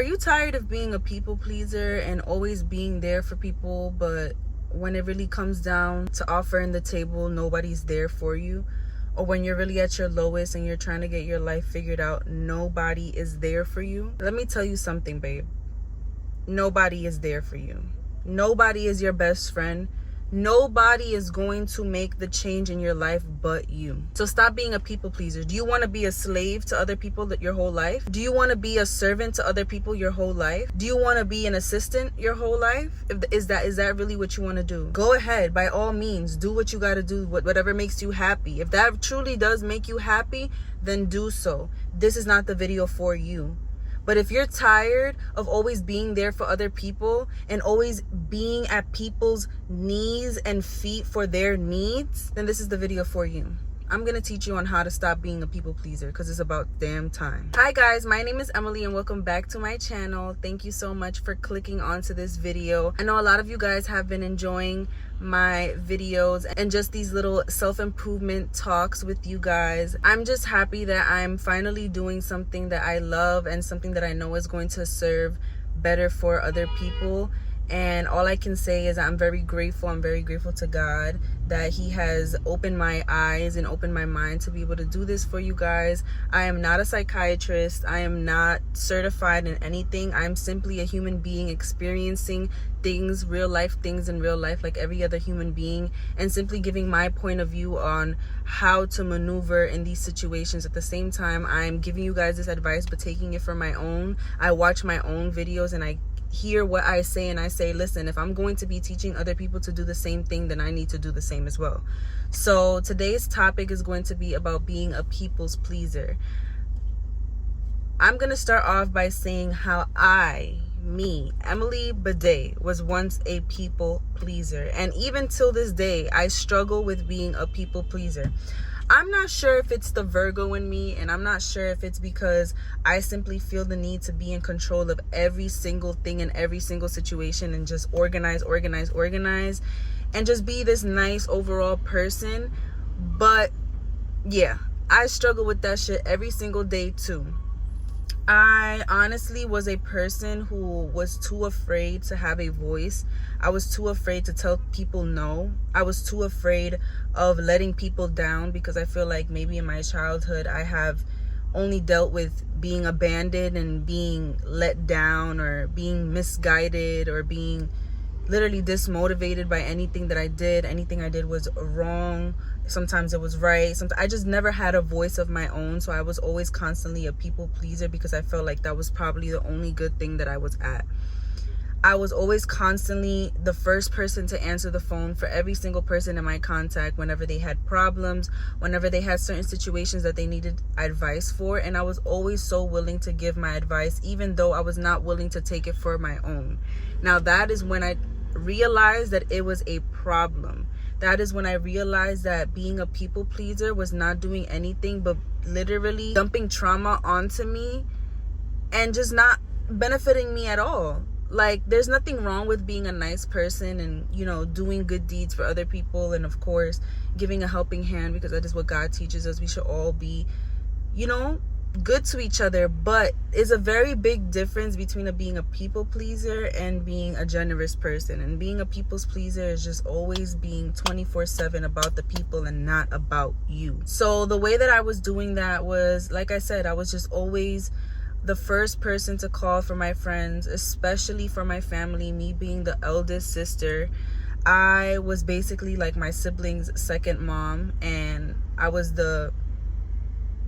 Are you tired of being a people pleaser and always being there for people, but when it really comes down to offering the table, nobody's there for you? Or when you're really at your lowest and you're trying to get your life figured out, nobody is there for you? Let me tell you something, babe. Nobody is there for you. Nobody is your best friend. Nobody is going to make the change in your life but you. So stop being a people pleaser. Do you want to be a slave to other people your whole life? Do you want to be a servant to other people your whole life? Do you want to be an assistant your whole life? Is that really what you want to do? Go ahead, by all means, do what you got to do, whatever makes you happy. If that truly does make you happy, then do so. This is not the video for you. But if you're tired of always being there for other people and always being at people's knees and feet for their needs, then this is the video for you. I'm going to teach you on how to stop being a people pleaser because it's about damn time. Hi guys, my name is Emily and welcome back to my channel. Thank you so much for clicking onto this video. I know a lot of you guys have been enjoying my videos and just these little self-improvement talks with you guys. I'm just happy that I'm finally doing something that I love and something that I know is going to serve better for other people. And all I can say is I'm very grateful. I'm very grateful to God that He has opened my eyes and opened my mind to be able to do this for you guys. I am not a psychiatrist. I am not certified in anything. I'm simply a human being experiencing things, real life things in real life like every other human being, and simply giving my point of view on how to maneuver in these situations. At the same time, I'm giving you guys this advice but taking it for my own. I watch my own videos and I hear what I say and I say, listen, if I'm going to be teaching other people to do the same thing, then I need to do the same as well. So today's topic is going to be about being a people's pleaser. I'm going to start off by saying how me, Emily Bade, was once a people pleaser. And even till this day, I struggle with being a people pleaser. I'm not sure if it's the Virgo in me, and I'm not sure if it's because I simply feel the need to be in control of every single thing in every single situation and just organize, and just be this nice overall person. But yeah, I struggle with that shit every single day too. I honestly was a person who was too afraid to have a voice. I was too afraid to tell people no. I was too afraid of letting people down because I feel like maybe in my childhood I have only dealt with being abandoned and being let down or being misguided or being literally dismotivated by anything that I did. Anything I did was wrong. Sometimes it was right. Sometimes I just never had a voice of my own. So I was always constantly a people pleaser because I felt like that was probably the only good thing that I was at. I was always constantly the first person to answer the phone for every single person in my contact whenever they had problems, whenever they had certain situations that they needed advice for. And I was always so willing to give my advice, even though I was not willing to take it for my own. Now that is when I realized that it was a problem. That is when I realized that being a people pleaser was not doing anything but literally dumping trauma onto me and just not benefiting me at all. Like, there's nothing wrong with being a nice person and, you know, doing good deeds for other people. And of course, giving a helping hand, because that is what God teaches us. We should all be, you know, good to each other. But it's a very big difference between being a people pleaser and being a generous person. And being a people's pleaser is just always being 24/7 about the people and not about you. So the way that I was doing that was, like I said, I was just always the first person to call for my friends, especially for my family. Me being the eldest sister, I was basically like my siblings' second mom, and I was the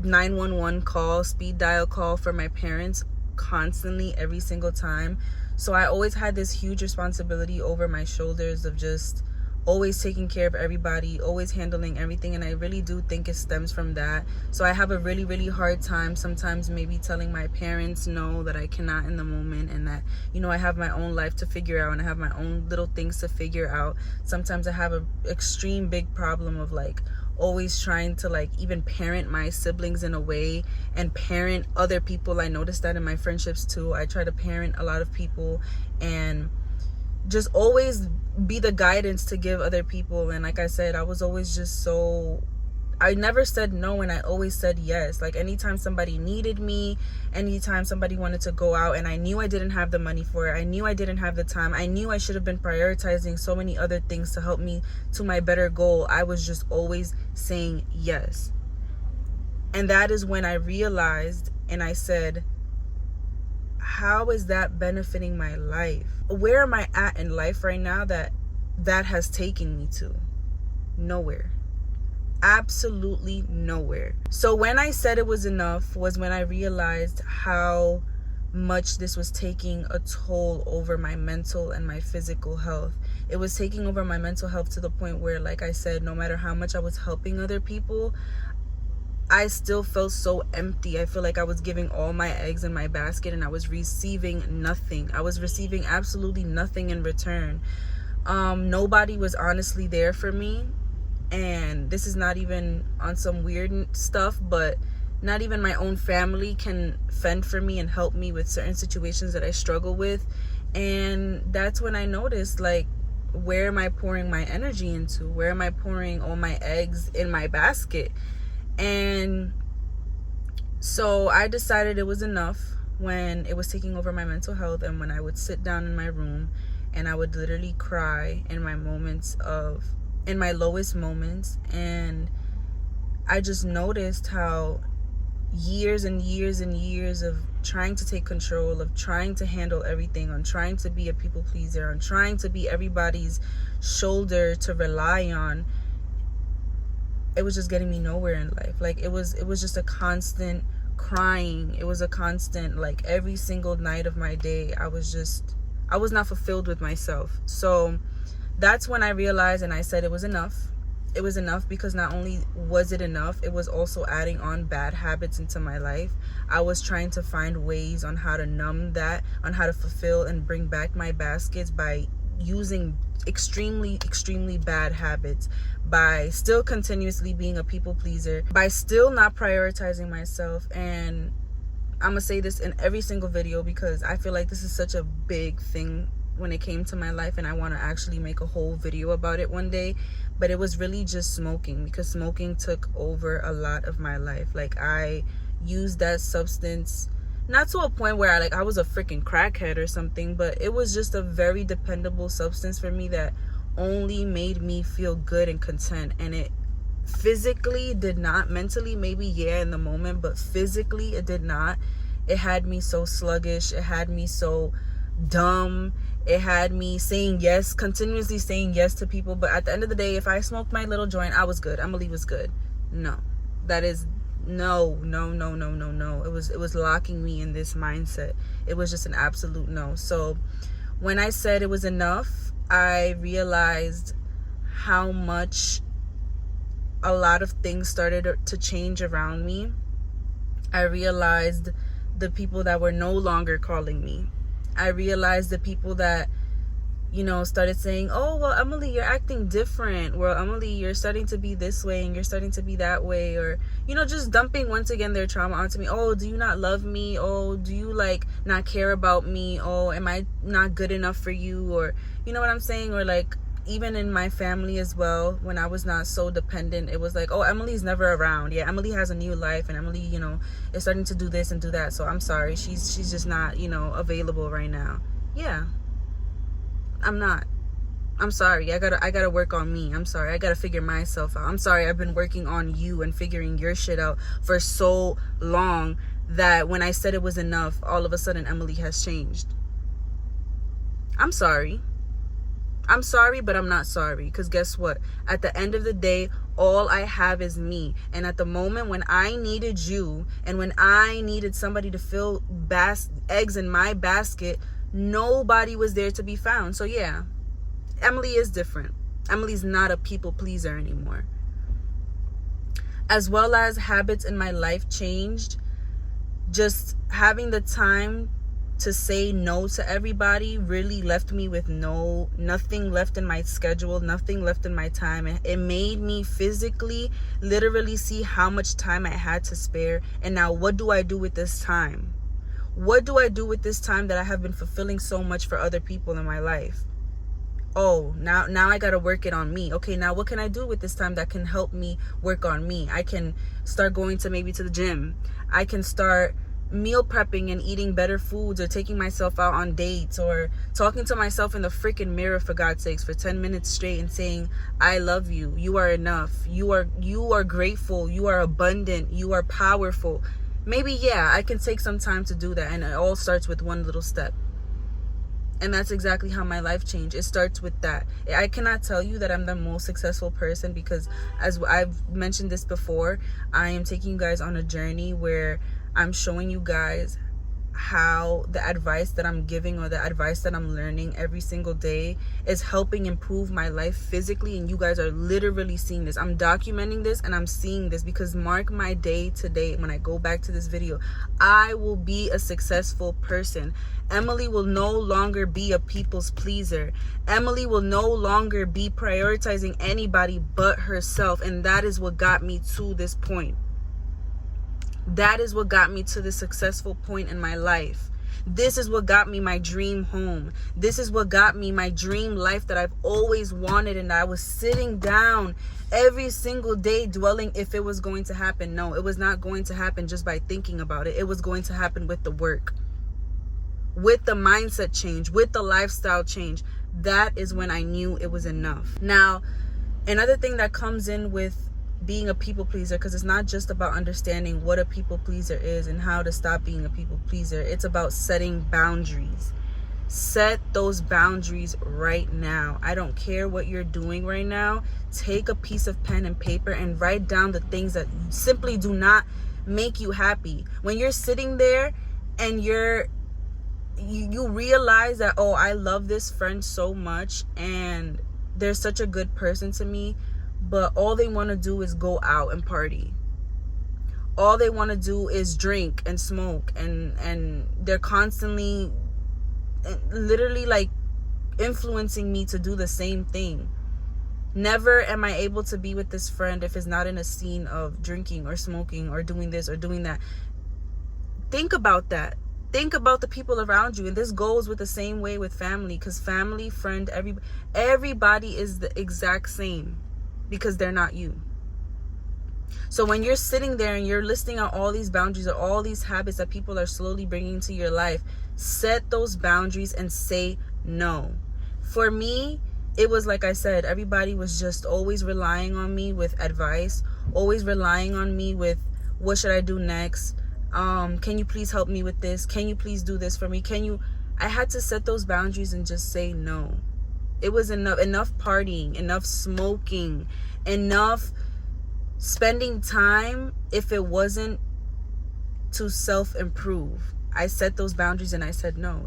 911 call, speed dial call for my parents constantly every single time. So I always had this huge responsibility over my shoulders of just always taking care of everybody, always handling everything. And I really do think it stems from that. So I have a really, really hard time sometimes maybe telling my parents no, that I cannot in the moment, and that, you know, I have my own life to figure out and I have my own little things to figure out. Sometimes I have an extreme big problem of like always trying to like even parent my siblings in a way and parent other people. I noticed that in my friendships too. I try to parent a lot of people and just always be the guidance to give other people. And like I said, I was always just so I never said no, and I always said yes. Like anytime somebody needed me, anytime somebody wanted to go out and I knew I didn't have the money for it, I knew I didn't have the time, I knew I should have been prioritizing so many other things to help me to my better goal, I was just always saying yes. And that is when I realized and I said, how is that benefiting my life? Where am I at in life right now that has taken me to? Nowhere. Absolutely nowhere. So when I said it was enough was when I realized how much this was taking a toll over my mental and my physical health. It was taking over my mental health to the point where, like I said, no matter how much I was helping other people, I still felt so empty. I feel like I was giving all my eggs in my basket and I was receiving nothing. I was receiving absolutely nothing in return. Nobody was honestly there for me. And this is not even on some weird stuff, but not even my own family can fend for me and help me with certain situations that I struggle with. And that's when I noticed, like, where am I pouring my energy into? Where am I pouring all my eggs in my basket? And so I decided it was enough when it was taking over my mental health, and when I would sit down in my room and I would literally cry in my lowest moments. And I just noticed how years and years and years of trying to take control, of trying to handle everything, on trying to be a people pleaser, on trying to be everybody's shoulder to rely on, it was just getting me nowhere in life. Like it was just a constant crying. It was a constant, like, every single night of my day, I was not fulfilled with myself. So that's when I realized and I said it was enough. It was enough because not only was it enough, it was also adding on bad habits into my life. I was trying to find ways on how to numb that, on how to fulfill and bring back my baskets by using extremely, extremely bad habits, by still continuously being a people pleaser, by still not prioritizing myself. And I'm gonna say this in every single video because I feel like this is such a big thing when it came to my life, and I want to actually make a whole video about it one day. But it was really just smoking, because smoking took over a lot of my life. Like, I used that substance not to a point where I was a freaking crackhead or something, but it was just a very dependable substance for me that only made me feel good and content. And it physically did not. Mentally, maybe, yeah, in the moment, but physically it did not. It had me so sluggish. It had me so dumb. It had me saying yes, continuously saying yes to people. But at the end of the day, if I smoked my little joint, I was good. Emily was good. No, that is no. It was locking me in this mindset. It was just an absolute no. So when I said it was enough, I realized how much a lot of things started to change around me. I realized the people that were no longer calling me. I realized the people that, started saying, oh, well, Emily, you're acting different. Well, Emily, you're starting to be this way and you're starting to be that way. Or, just dumping once again their trauma onto me. Oh, do you not love me? Oh, do you not care about me? Oh, am I not good enough for you? Or, you know what I'm saying? Or even in my family as well, when I was not so dependent, it was like, oh, Emily's never around. Yeah, Emily has a new life, and Emily, is starting to do this and do that. So I'm sorry, she's just not, available right now. Yeah, I'm not. I'm sorry. I gotta work on me. I'm sorry. I gotta figure myself out. I'm sorry. I've been working on you and figuring your shit out for so long that when I said it was enough, all of a sudden Emily has changed. I'm sorry. I'm sorry, but I'm not sorry. Because guess what? At the end of the day, all I have is me. And at the moment when I needed you and when I needed somebody to fill eggs in my basket, nobody was there to be found. So yeah, Emily is different. Emily's not a people pleaser anymore. As well as habits in my life changed. Just having the time to say no to everybody really left me with nothing left in my schedule, nothing left in my time. And it made me physically, literally see how much time I had to spare. And now what do I do with this time? What do I do with this time that I have been fulfilling so much for other people in my life? Oh, now I gotta work it on me. Okay, now what can I do with this time that can help me work on me? I can start going to maybe to the gym. I can start meal prepping and eating better foods, or taking myself out on dates, or talking to myself in the freaking mirror, for God's sakes, for 10 minutes straight and saying, I love you. You are enough. You are grateful. You are abundant. You are powerful. Maybe, yeah, I can take some time to do that. And it all starts with one little step. And that's exactly how my life changed. It starts with that. I cannot tell you that I'm the most successful person, because as I've mentioned this before, I am taking you guys on a journey where I'm showing you guys how the advice that I'm giving, or the advice that I'm learning every single day, is helping improve my life physically. And you guys are literally seeing this. I'm documenting this and I'm seeing this, because mark my day today, when I go back to this video, I will be a successful person. Emily will no longer be a people's pleaser. Emily will no longer be prioritizing anybody but herself. And that is what got me to this point. That is what got me to the successful point in my life. This is what got me my dream home. This is what got me my dream life that I've always wanted. And I was sitting down every single day dwelling if it was going to happen. No, it was not going to happen just by thinking about it. It was going to happen with the work, with the mindset change, with the lifestyle change. That is when I knew it was enough. Now, another thing that comes in with being a people pleaser, because it's not just about understanding what a people pleaser is and how to stop being a people pleaser. It's about setting boundaries. Set those boundaries right now. I don't care what you're doing right now. Take a piece of pen and paper and write down the things that simply do not make you happy. When you're sitting there and you realize that, oh, I love this friend so much and they're such a good person to me, but all they want to do is go out and party. All they want to do is drink and smoke, and they're constantly, literally, like, influencing me to do the same thing. Never am I able to be with this friend if it's not in a scene of drinking or smoking or doing this or doing that. Think about that. Think about the people around you. And this goes with the same way with family, because family, friend, everybody is the exact same, because they're not you. So when you're sitting there and you're listing out all these boundaries or all these habits that people are slowly bringing into your life, set those boundaries and say no. For me, it was like I said, everybody was just always relying on me with advice, always relying on me with, what should I do next? Can you please help me with this? Can you please do this for me? I had to set those boundaries and just say no. It was enough partying, enough smoking, enough spending time if it wasn't to self-improve. I set those boundaries and I said no.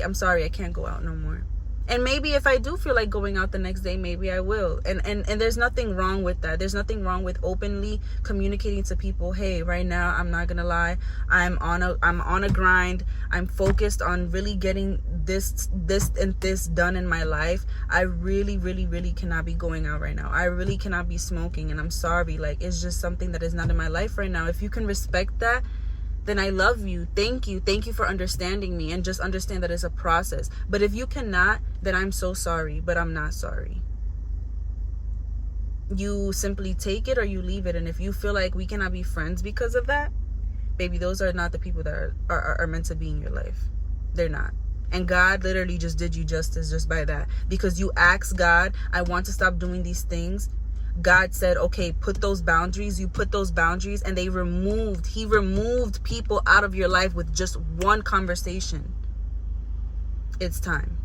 I'm sorry, I can't go out no more. And maybe if I do feel like going out the next day, maybe I will. And there's nothing wrong with that. There's nothing wrong with openly communicating to people, hey, right now, I'm not gonna lie, I'm on a grind. I'm focused on really getting this and this done in my life. I really, really, really cannot be going out right now. I really cannot be smoking, and I'm sorry. Like, it's just something that is not in my life right now. If you can respect that, then I love you. Thank you for understanding me, and just understand that it's a process. But if you cannot, then I'm so sorry, but I'm not sorry. You simply take it or you leave it. And if you feel like we cannot be friends because of that, baby, those are not the people that are meant to be in your life. They're not. And God literally just did you justice just by that, because you asked God, I want to stop doing these things. God said, okay, put those boundaries. You put those boundaries, and he removed people out of your life with just one conversation. It's time.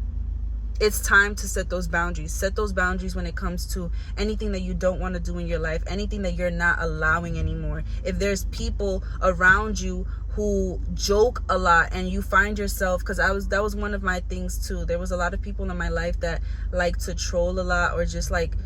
It's time to set those boundaries. Set those boundaries when it comes to anything that you don't want to do in your life, anything that you're not allowing anymore. If there's people around you who joke a lot and you find yourself, because that was one of my things too. There was a lot of people in my life that like to troll a lot, or just like,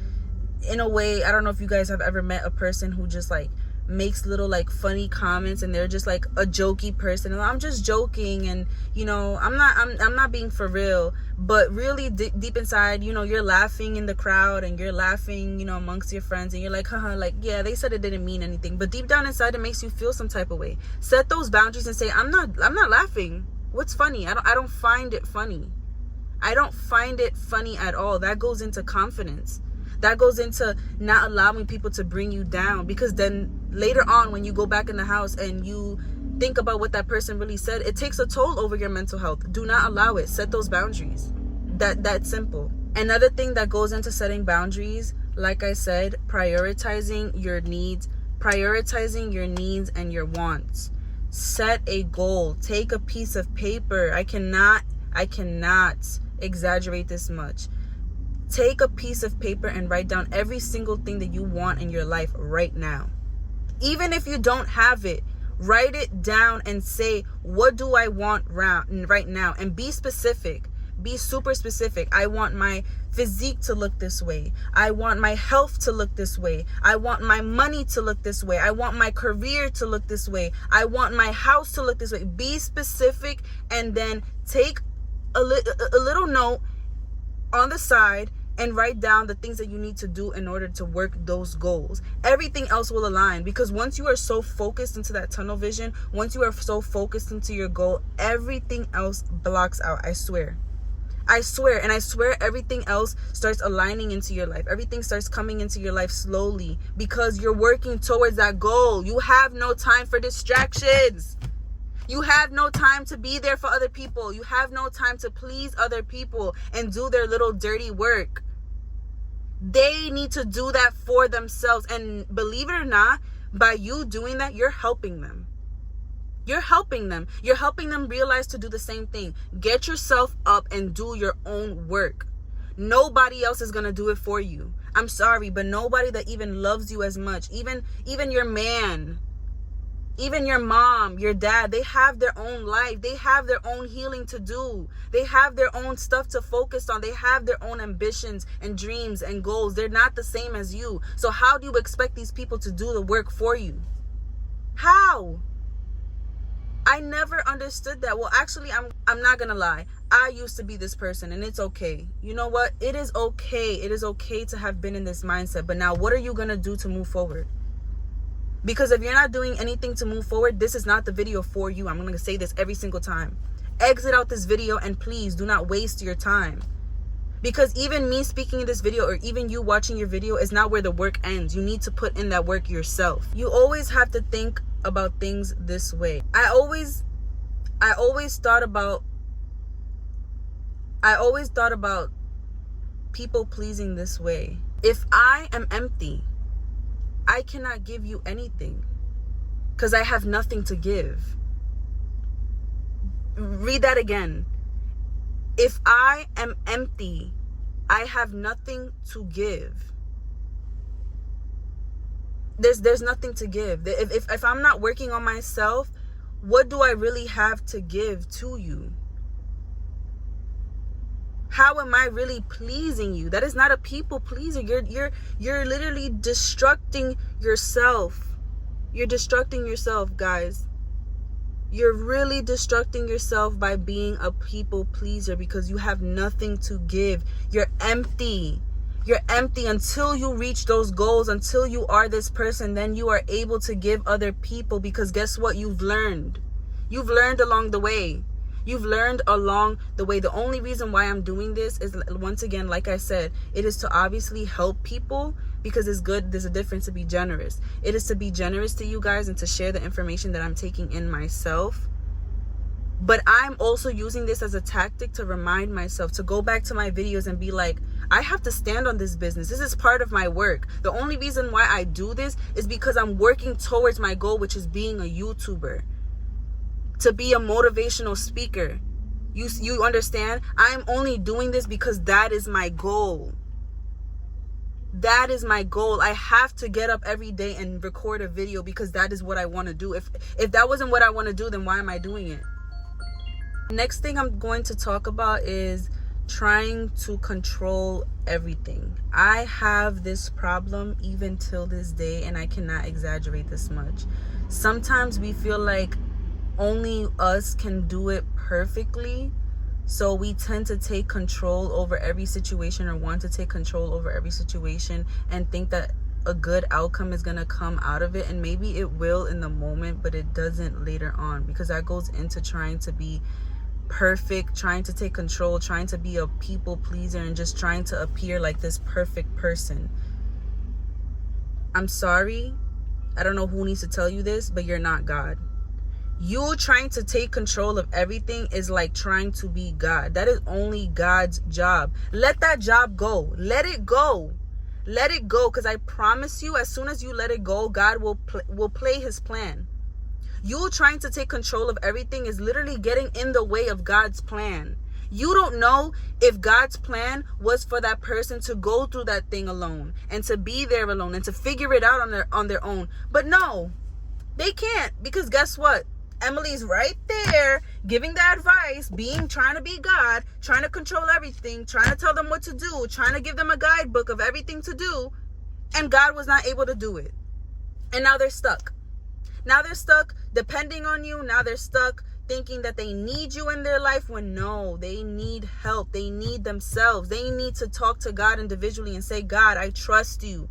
in a way, I don't know if you guys have ever met a person who just like makes little like funny comments, and they're just like a jokey person, and I'm just joking, and I'm not being for real, but really deep inside, you're laughing in the crowd, and you're laughing amongst your friends, and you're like, haha, like, yeah, they said it didn't mean anything, but deep down inside it makes you feel some type of way. Set those boundaries and say, I'm not laughing. What's funny? I don't find it funny. I don't find it funny at all. That goes into confidence. That goes into not allowing people to bring you down, because then later on when you go back in the house and you think about what that person really said, it takes a toll over your mental health. Do not allow it. Set those boundaries. That's simple. Another thing that goes into setting boundaries, like I said, prioritizing your needs and your wants. Set a goal. Take a piece of paper. I cannot exaggerate this much. Take a piece of paper and write down every single thing that you want in your life right now. Even if you don't have it, write it down and say, what do I want right now? And be specific. Be super specific. I want my physique to look this way. I want my health to look this way. I want my money to look this way. I want my career to look this way. I want my house to look this way. Be specific, and then take a little note on the side and write down the things that you need to do in order to work those goals. Everything else will align, because once you are so focused into that tunnel vision, once you are so focused into your goal, everything else blocks out. I swear. And I swear everything else starts aligning into your life. Everything starts coming into your life slowly, because you're working towards that goal. You have no time for distractions. You have no time to be there for other people. You have no time to please other people and do their little dirty work. They need to do that for themselves. And believe it or not, by you doing that, you're helping them. You're helping them. You're helping them realize to do the same thing. Get yourself up and do your own work. Nobody else is going to do it for you. I'm sorry, but nobody that even loves you as much, even your man, even your mom, your dad, they have their own life. They have their own healing to do. They have their own stuff to focus on. They have their own ambitions and dreams and goals. They're not the same as you. So how do you expect these people to do the work for you? How? I never understood that. Well, actually, I'm not gonna lie. I used to be this person, and it's okay. You know what? It is okay. It is okay to have been in this mindset. But now, what are you gonna do to move forward? Because if you're not doing anything to move forward, this is not the video for you. I'm gonna say this every single time. Exit out this video, and please do not waste your time. Because even me speaking in this video, or even you watching your video, is not where the work ends. You need to put in that work yourself. You always have to think about things this way. I always thought about people pleasing this way. If I am empty, I cannot give you anything, because I have nothing to give. Read that again. If I am empty, I have nothing to give. There's nothing to give. If I'm not working on myself, what do I really have to give to you? How am I really pleasing you? That is not a people pleaser. You're literally destructing yourself. You're destructing yourself, guys. You're really destructing yourself by being a people pleaser, because you have nothing to give. You're empty. You're empty until you reach those goals, until you are this person. Then you are able to give other people, because guess what? You've learned. You've learned along the way. You've learned along the way. The only reason why I'm doing this is, once again, like I said, it is to obviously help people, because it's good. There's a difference to be generous. It is to be generous to you guys and to share the information that I'm taking in myself. But I'm also using this as a tactic to remind myself, to go back to my videos and be like, I have to stand on this business. This is part of my work. The only reason why I do this is because I'm working towards my goal, which is being a YouTuber, to be a motivational speaker. You understand? I'm only doing this because that is my goal. That is my goal. I have to get up every day and record a video, because that is what I want to do. If that wasn't what I want to do, then why am I doing it? Next thing I'm going to talk about is trying to control everything. I have this problem even till this day, and I cannot exaggerate this much. Sometimes we feel like only us can do it perfectly, so we tend to take control over every situation, or want to take control over every situation, and think that a good outcome is going to come out of it. And maybe it will in the moment, but it doesn't later on, because that goes into trying to be perfect, trying to take control, trying to be a people pleaser, and just trying to appear like this perfect person. I'm sorry. I don't know who needs to tell you this, but you're not God. You trying to take control of everything is like trying to be God. That is only God's job. Let that job go. Let it go. Let it go, because I promise you, as soon as you let it go, God will play his plan. You trying to take control of everything is literally getting in the way of God's plan. You don't know if God's plan was for that person to go through that thing alone and to be there alone and to figure it out on their own. But no, they can't, because guess what? Emily's right there giving the advice, trying to be God, trying to control everything, trying to tell them what to do, trying to give them a guidebook of everything to do, and God was not able to do it. And now they're stuck. Now they're stuck depending on you. Now they're stuck thinking that they need you in their life, when no, they need help. They need themselves. They need to talk to God individually and say, God, I trust you.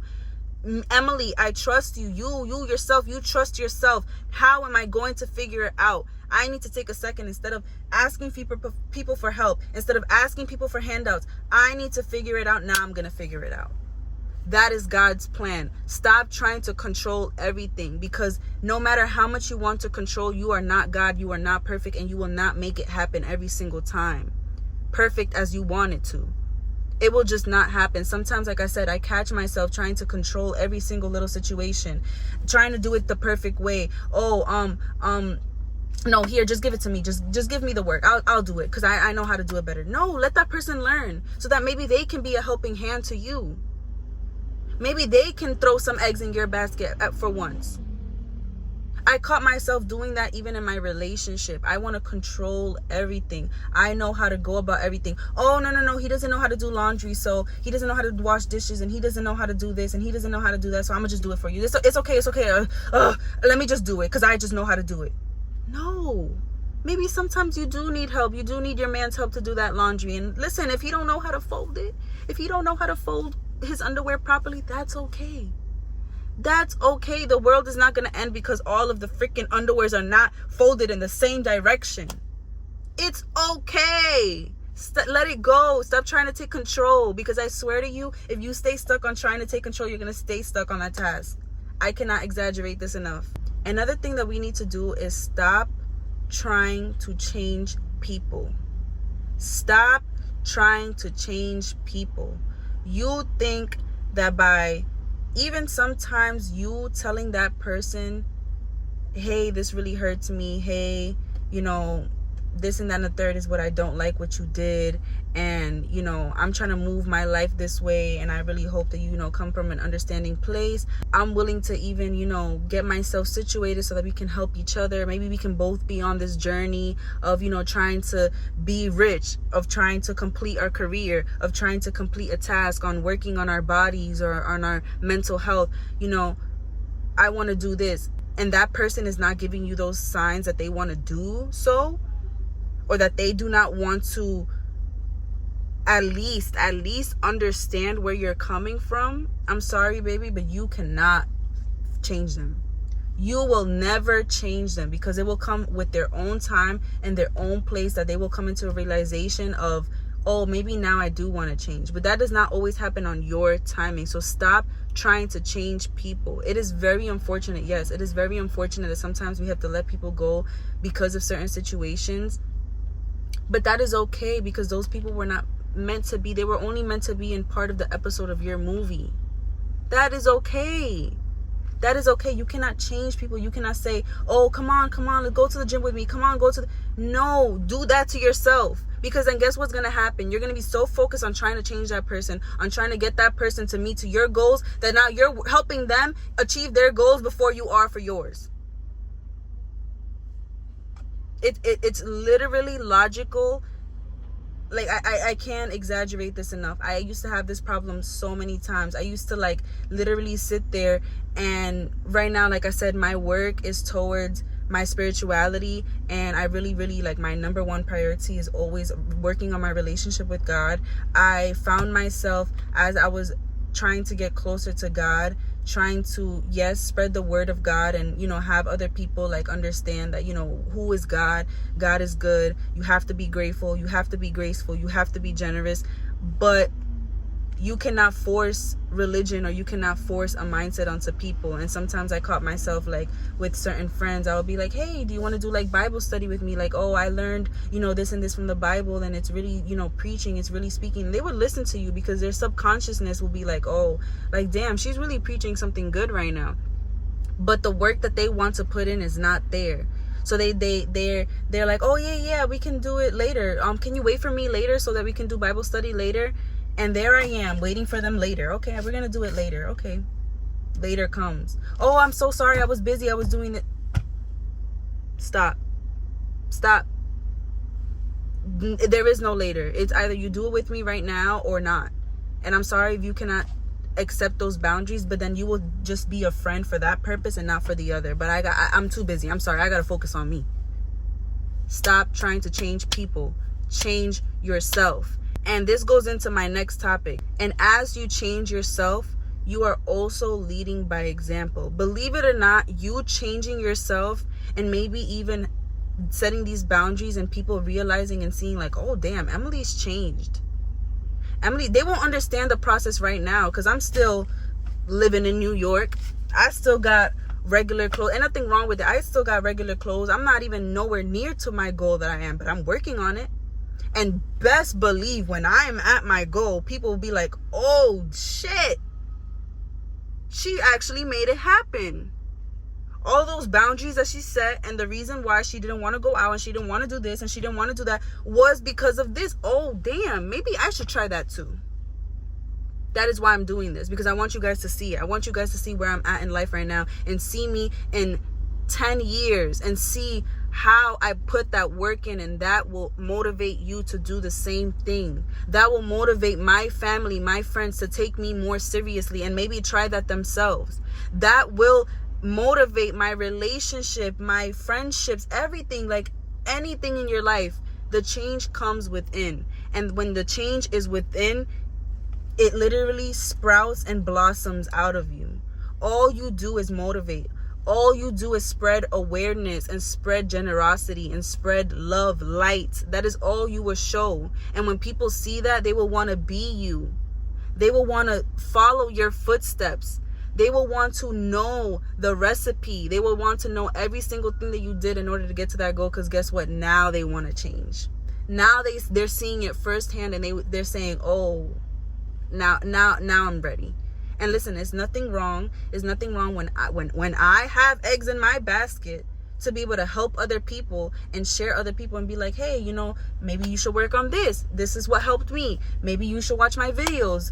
Emily, I trust you. You yourself, you trust yourself. How am I going to figure it out? I need to take a second. Instead of asking people for help, instead of asking people for handouts, I need to figure it out. Now I'm going to figure it out. That is God's plan. Stop trying to control everything, because no matter how much you want to control, you are not God. You are not perfect, and you will not make it happen every single time. Perfect as you want it to. It will just not happen. Sometimes, like I said, I catch myself trying to control every single little situation, trying to do it the perfect way. No, here, just give it to me. Just give me the work. I'll do it, because I know how to do it better. No, let that person learn, so that maybe they can be a helping hand to you. Maybe they can throw some eggs in your basket for once. I caught myself doing that even in my relationship. I want to control everything. I know how to go about everything. Oh, no. He doesn't know how to do laundry, so he doesn't know how to wash dishes, and he doesn't know how to do this, and he doesn't know how to do that, so I'm going to just do it for you. It's okay. Let me just do it, because I just know how to do it. No. Maybe sometimes you do need help. You do need your man's help to do that laundry. And listen, if he don't know how to fold it, if he don't know how to fold his underwear properly, that's okay. That's okay. The world is not going to end because all of the freaking underwears are not folded in the same direction. It's okay. Let it go. Stop trying to take control, because I swear to you, if you stay stuck on trying to take control, you're going to stay stuck on that task. I cannot exaggerate this enough. Another thing that we need to do is stop trying to change people. Stop trying to change people. You think that by even sometimes you telling that person, hey, this really hurts me, hey, this and that and the third is what I don't like what you did, and I'm trying to move my life this way, and I really hope that you come from an understanding place. I'm willing to even get myself situated so that we can help each other. Maybe we can both be on this journey of trying to be rich, of trying to complete our career, of trying to complete a task, on working on our bodies or on our mental health. I want to do this, and that person is not giving you those signs that they want to do so, or that they do not want to at least understand where you're coming from. I'm sorry, baby, but you cannot change them. You will never change them, because it will come with their own time and their own place, that they will come into a realization of, oh, maybe now I do want to change. But that does not always happen on your timing. So stop trying to change people. It is very unfortunate. Yes, it is very unfortunate that sometimes we have to let people go because of certain situations. But that is okay, because those people were not meant to be. They were only meant to be in part of the episode of your movie. That is okay. That is okay. You cannot change people. You cannot say, oh, come on, let's go to the gym with me. Come on, No, do that to yourself. Because then guess what's going to happen? You're going to be so focused on trying to change that person, on trying to get that person to meet to your goals, that now you're helping them achieve their goals before you are for yours. It's literally logical. Like, I can't exaggerate this enough. I used to have this problem so many times. I used to literally sit there, and right now, like I said, my work is towards my spirituality, and I really my number one priority is always working on my relationship with God. I found myself, as I was trying to get closer to God, trying to, yes, spread the word of God and, have other people like understand that, who is God. God is good. You have to be grateful. You have to be graceful. You have to be generous. But you cannot force religion, or you cannot force a mindset onto people. And sometimes I caught myself like with certain friends, I would be like, hey, do you want to do like Bible study with me? Like, oh, I learned, this and this from the Bible, and it's really, preaching, it's really speaking. They would listen to you because their subconsciousness will be like, oh, like, damn, she's really preaching something good right now. But the work that they want to put in is not there. So they're like, oh yeah, we can do it later. Can you wait for me later so that we can do Bible study later? And there I am waiting for them later. Okay, we're gonna do it later. Okay, later comes. Oh, I'm so sorry, I was busy, I was doing it. Stop. There is no later. It's either you do it with me right now or not. And I'm sorry if you cannot accept those boundaries, but then you will just be a friend for that purpose and not for the other. But I'm too busy. I'm sorry, I gotta focus on me. Stop trying to change people. Change yourself. And this goes into my next topic. And as you change yourself, you are also leading by example. Believe it or not, you changing yourself and maybe even setting these boundaries and people realizing and seeing like, oh, damn, Emily's changed. They won't understand the process right now because I'm still living in New York. I still got regular clothes. And nothing wrong with it. I still got regular clothes. I'm not even nowhere near to my goal that I am, but I'm working on it. And best believe when I'm at my goal, people will be like, oh shit, she actually made it happen. All those boundaries that she set and the reason why she didn't want to go out and she didn't want to do this and she didn't want to do that was because of this. Oh damn, maybe I should try that too. That is why I'm doing this, because I want you guys to see it. I want you guys to see where I'm at in life right now and see me in 10 years and see how I put that work in, and that will motivate you to do the same thing. That will motivate my family, my friends to take me more seriously and maybe try that themselves. That will motivate my relationship, my friendships, everything, like anything in your life. The change comes within. And when the change is within, it literally sprouts and blossoms out of you. All you do is motivate. All you do is spread awareness and spread generosity and spread love, light. That is all you will show. And when people see that, they will want to be you. They will want to follow your footsteps. They will want to know the recipe. They will want to know every single thing that you did in order to get to that goal. Because guess what? Now they want to change. Now they're seeing it firsthand, and they're saying, oh, now I'm ready. And listen, there's nothing wrong. There's nothing wrong when I have eggs in my basket to be able to help other people and share other people and be like, hey, maybe you should work on this. This is what helped me. Maybe you should watch my videos,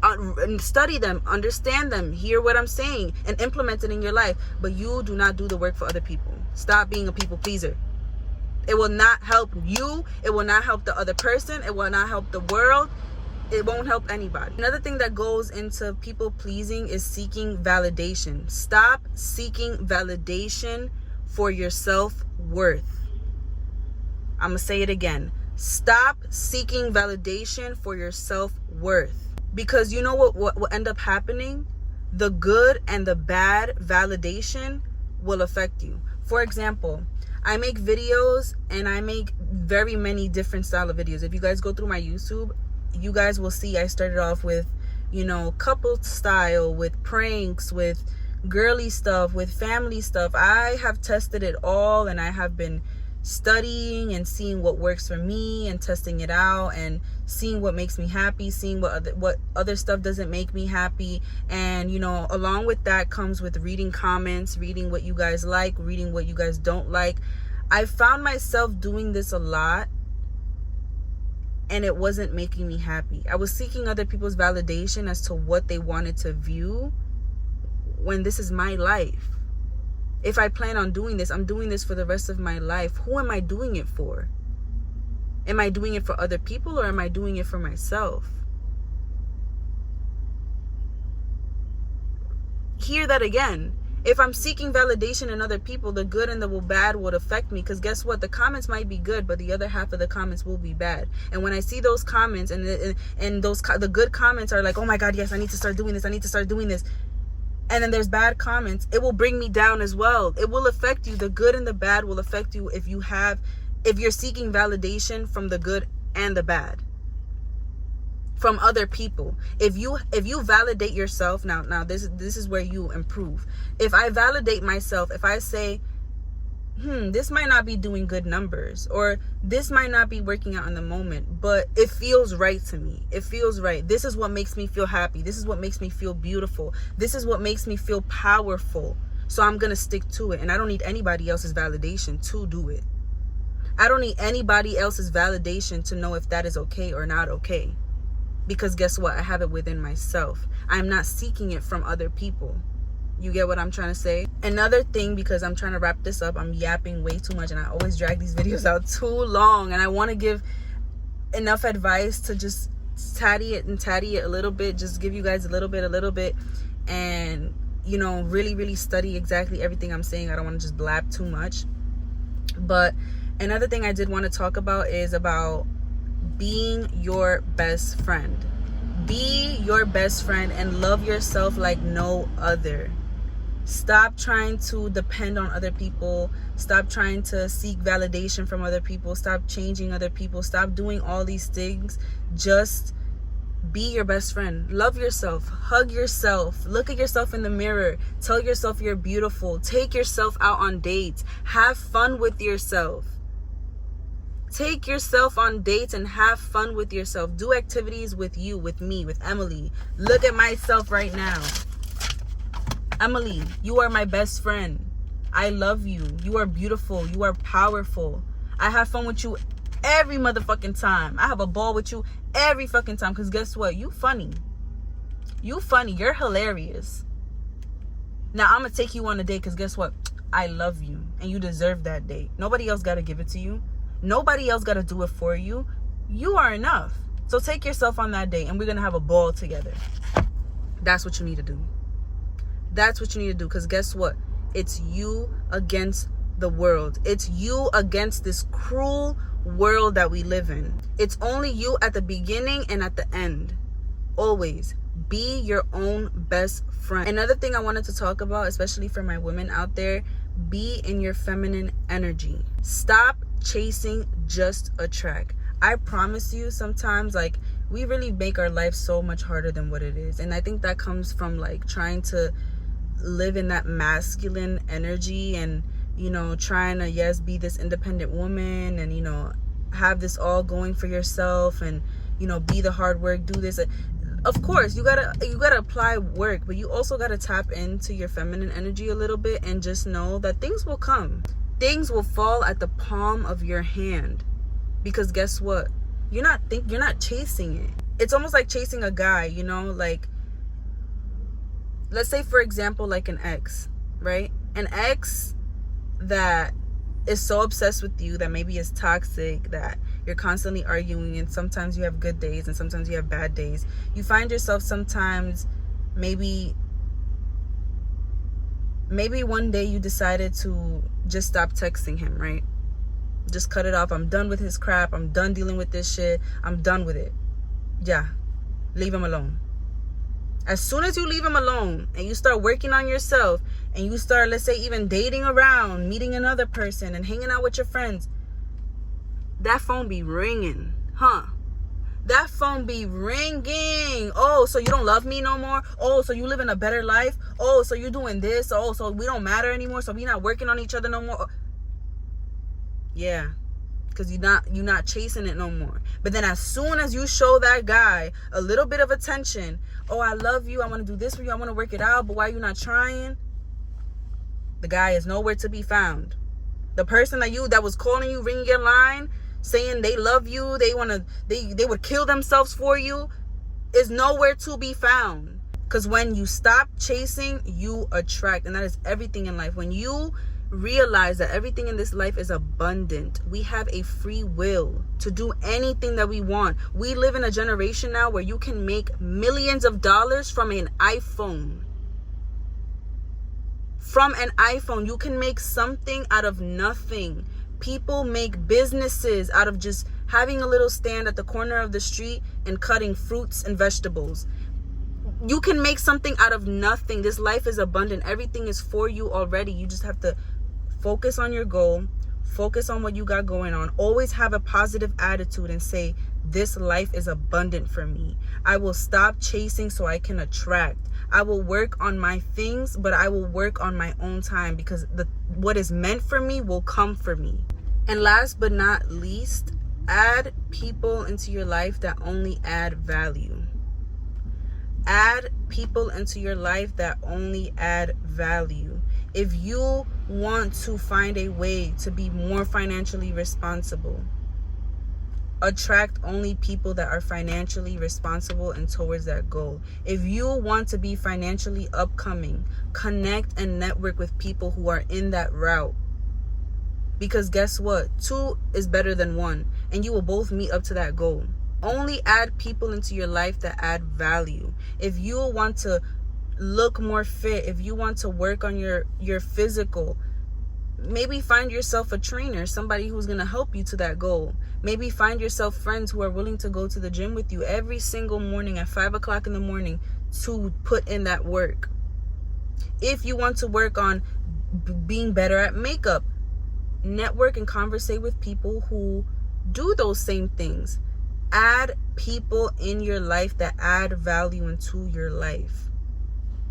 and study them, understand them, hear what I'm saying, and implement it in your life. But you do not do the work for other people. Stop being a people pleaser. It will not help you. It will not help the other person. It will not help the world. It won't help anybody. Another thing that goes into people pleasing is seeking validation. Stop seeking validation for your self-worth. I'm gonna say it again. Stop seeking validation for your self-worth. Because you know what will end up happening? The good and the bad validation will affect you. For example, I make videos, and I make very many different style of videos. If you guys go through my YouTube, you guys will see I started off with, couple style, with pranks, with girly stuff, with family stuff. I have tested it all, and I have been studying and seeing what works for me and testing it out and seeing what makes me happy, seeing what other stuff doesn't make me happy. And along with that comes with reading comments, reading what you guys like, reading what you guys don't like. I found myself doing this a lot, and it wasn't making me happy. I was seeking other people's validation as to what they wanted to view, when this is my life. If I plan on doing this, I'm doing this for the rest of my life. Who am I doing it for? Am I doing it for other people, or am I doing it for myself? Hear that again. If I'm seeking validation in other people, the good and the bad would affect me. Because guess what? The comments might be good, but the other half of the comments will be bad. And when I see those comments the good comments are like, oh my God, yes, I need to start doing this. I need to start doing this. and then there's bad comments, it will bring me down as well. It will affect you. The good and the bad will affect you if you're seeking validation from the good and the bad from other people. If you validate yourself, now this is where you improve. If I validate myself, if I say, this might not be doing good numbers, or this might not be working out in the moment, but it feels right to me. It feels right. This is what makes me feel happy. This is what makes me feel beautiful. This is what makes me feel powerful. So I'm going to stick to it. And I don't need anybody else's validation to do it. I don't need anybody else's validation to know if that is okay or not okay. Because guess what? I have it within myself. I'm not seeking it from other people. You get what I'm trying to say? Another thing, because I'm trying to wrap this up, I'm yapping way too much and I always drag these videos out too long, and I want to give enough advice to just tatty it a little bit, just give you guys a little bit, and really study exactly everything I'm saying. I don't want to just blab too much. But another thing I did want to talk about is about being your best friend. Be your best friend and love yourself like no other. Stop trying to depend on other people. Stop trying to seek validation from other people. Stop changing other people. Stop doing all these things. Just be your best friend. Love yourself. Hug yourself. Look at yourself in the mirror. Tell yourself you're beautiful. Take yourself out on dates. Have fun with yourself. Take yourself on dates and have fun with yourself. Do activities with you, with me, with Emily. Look at myself right now. Emily, you are my best friend. I love you. You are beautiful. You are powerful. I have fun with you every motherfucking time. I have a ball with you every fucking time. Because guess what? You funny. You funny. You're hilarious. Now, I'm going to take you on a date because guess what? I love you. And you deserve that date. Nobody else got to give it to you. Nobody else got to do it for you. You are enough. So take yourself on that date and we're going to have a ball together. That's what you need to do. That's what you need to do. Because guess what? It's you against the world. It's you against this cruel world that we live in. It's only you at the beginning and at the end. Always be your own best friend. Another thing I wanted to talk about, especially for my women out there, be in your feminine energy. Stop chasing, just attract. I promise you, sometimes we really make our life so much harder than what it is. And I think that comes from trying to live in that masculine energy and trying to be this independent woman and have this all going for yourself and be the hard work, do this. Of course you gotta apply work, but you also gotta tap into your feminine energy a little bit and just know that things will come. Things will fall at the palm of your hand. Because guess what? You're not chasing it. It's almost like chasing a guy, let's say, for example, an ex, right? An ex that is so obsessed with you that maybe is toxic, that you're constantly arguing, and sometimes you have good days and sometimes you have bad days. You find yourself sometimes, maybe one day you decided to just stop texting him, right? Just cut it off. I'm done with his crap. I'm done dealing with this shit. I'm done with it. Yeah. Leave him alone. As soon as you leave him alone and you start working on yourself and you start, let's say, even dating around, meeting another person and hanging out with your friends, that phone be ringing, huh? That phone be ringing. Oh, so you don't love me no more? Oh, so you living a better life? Oh, so you're doing this? Oh, so we don't matter anymore? So we not working on each other no more? Yeah, because you're not chasing it no more. But then as soon as you show that guy a little bit of attention, oh, I love you, I want to do this for you, I want to work it out, but why are you not trying? The guy is nowhere to be found. The person that was calling you, ringing your line, saying they love you, they would kill themselves for you, is nowhere to be found. Because when you stop chasing, you attract. And that is everything in life. When you realize that everything in this life is abundant, we have a free will to do anything that we want. We live in a generation now where you can make millions of dollars from an iPhone. From an iPhone, you can make something out of nothing. People make businesses out of just having a little stand at the corner of the street and cutting fruits and vegetables. You can make something out of nothing. This life is abundant. Everything is for you already. You just have to focus on your goal, focus on what you got going on. Always have a positive attitude and say, this life is abundant for me. I will stop chasing so I can attract. I will work on my things, but I will work on my own time, because what is meant for me will come for me. And last but not least, add people into your life that only add value. Add people into your life that only add value. If you want to find a way to be more financially responsible, attract only people that are financially responsible and towards that goal. If you want to be financially upcoming, connect and network with people who are in that route. Because guess what? 2 is better than 1, and you will both meet up to that goal. Only add people into your life that add value. If you want to look more fit, if you want to work on your physical, maybe find yourself a trainer, somebody who's going to help you to that goal. Maybe find yourself friends who are willing to go to the gym with you every single morning at 5 o'clock in the morning to put in that work. If you want to work on being better at makeup, network and conversate with people who do those same things. Add people in your life that add value into your life.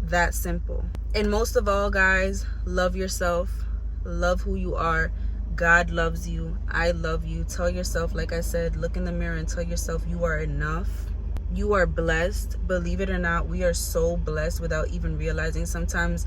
That simple. And most of all, guys, love yourself. Love who you are. God loves you. I love you. Tell yourself, like I said, look in the mirror and tell yourself you are enough. You are blessed. Believe it or not, we are so blessed without even realizing. Sometimes,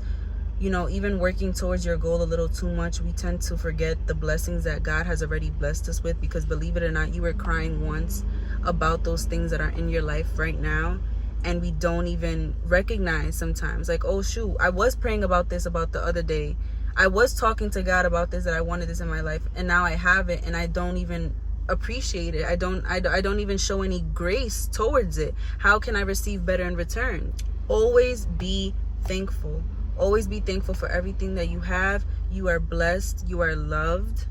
even working towards your goal a little too much, we tend to forget the blessings that God has already blessed us with, because believe it or not, you were crying once about those things that are in your life right now, and we don't even recognize sometimes. Like, oh shoot, I was praying about this about the other day. I was talking to God about this, that I wanted this in my life, and now I have it, and I don't even appreciate it. I don't even show any grace towards it. How can I receive better in return? Always be thankful. Always be thankful for everything that you have. You are blessed, you are loved,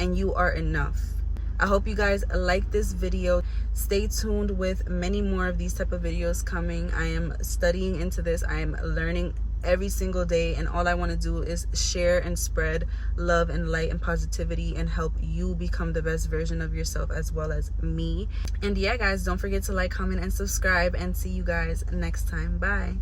and you are enough. I hope you guys like this video. Stay tuned with many more of these type of videos coming. I am studying into this. I am learning every single day, and all I want to do is share and spread love and light and positivity and help you become the best version of yourself, as well as me. And yeah, guys, don't forget to like, comment, and subscribe, and see you guys next time. Bye.